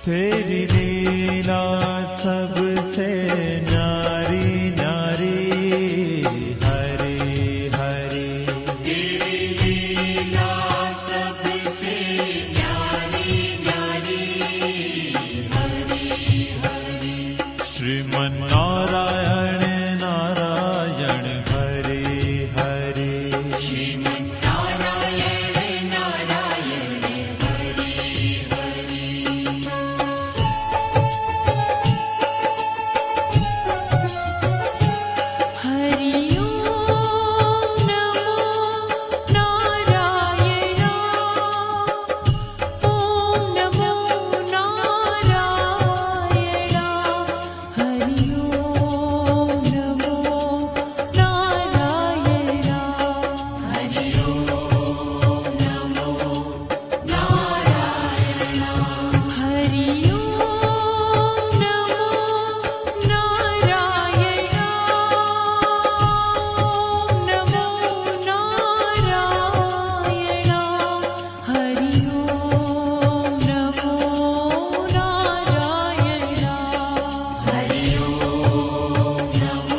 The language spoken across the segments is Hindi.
तेरी लीला सबसे न्यारी न्यारी, हरि हरि। तेरी लीला सबसे न्यारी न्यारी, हरि हरि। श्रीमन्नारायण नारायण हरि हरि। श्रीमन्नारायण नारायण हरि हरि। हरि ओम नमो नारायण, ओम नमो नारायण। हरि ओम नमो नारायण, हरि ओम नमो नारायण। हरि ओम नमो नारायण, ओम नमो नारायण। हरि ओम नमो नारायण, हरि ओम नमो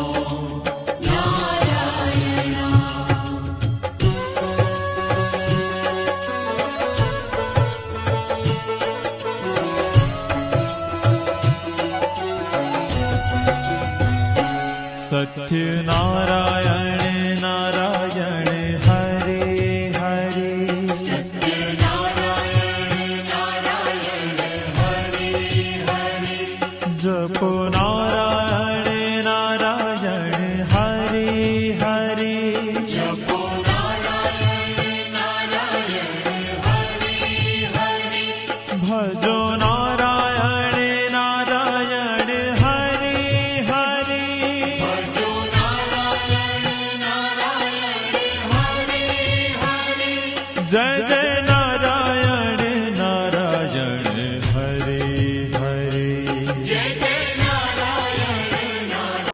सत्य नारायण नारायण हरि हरि। सत्यनारायण नारायण हरि हरि। जपो नारायण नारायण हरि हरि। जपो नारायण नारायण हरि हरि। भजो नारायण नारायण हरि हरि। भजो नारायण नारायण हरि हरि। जय जय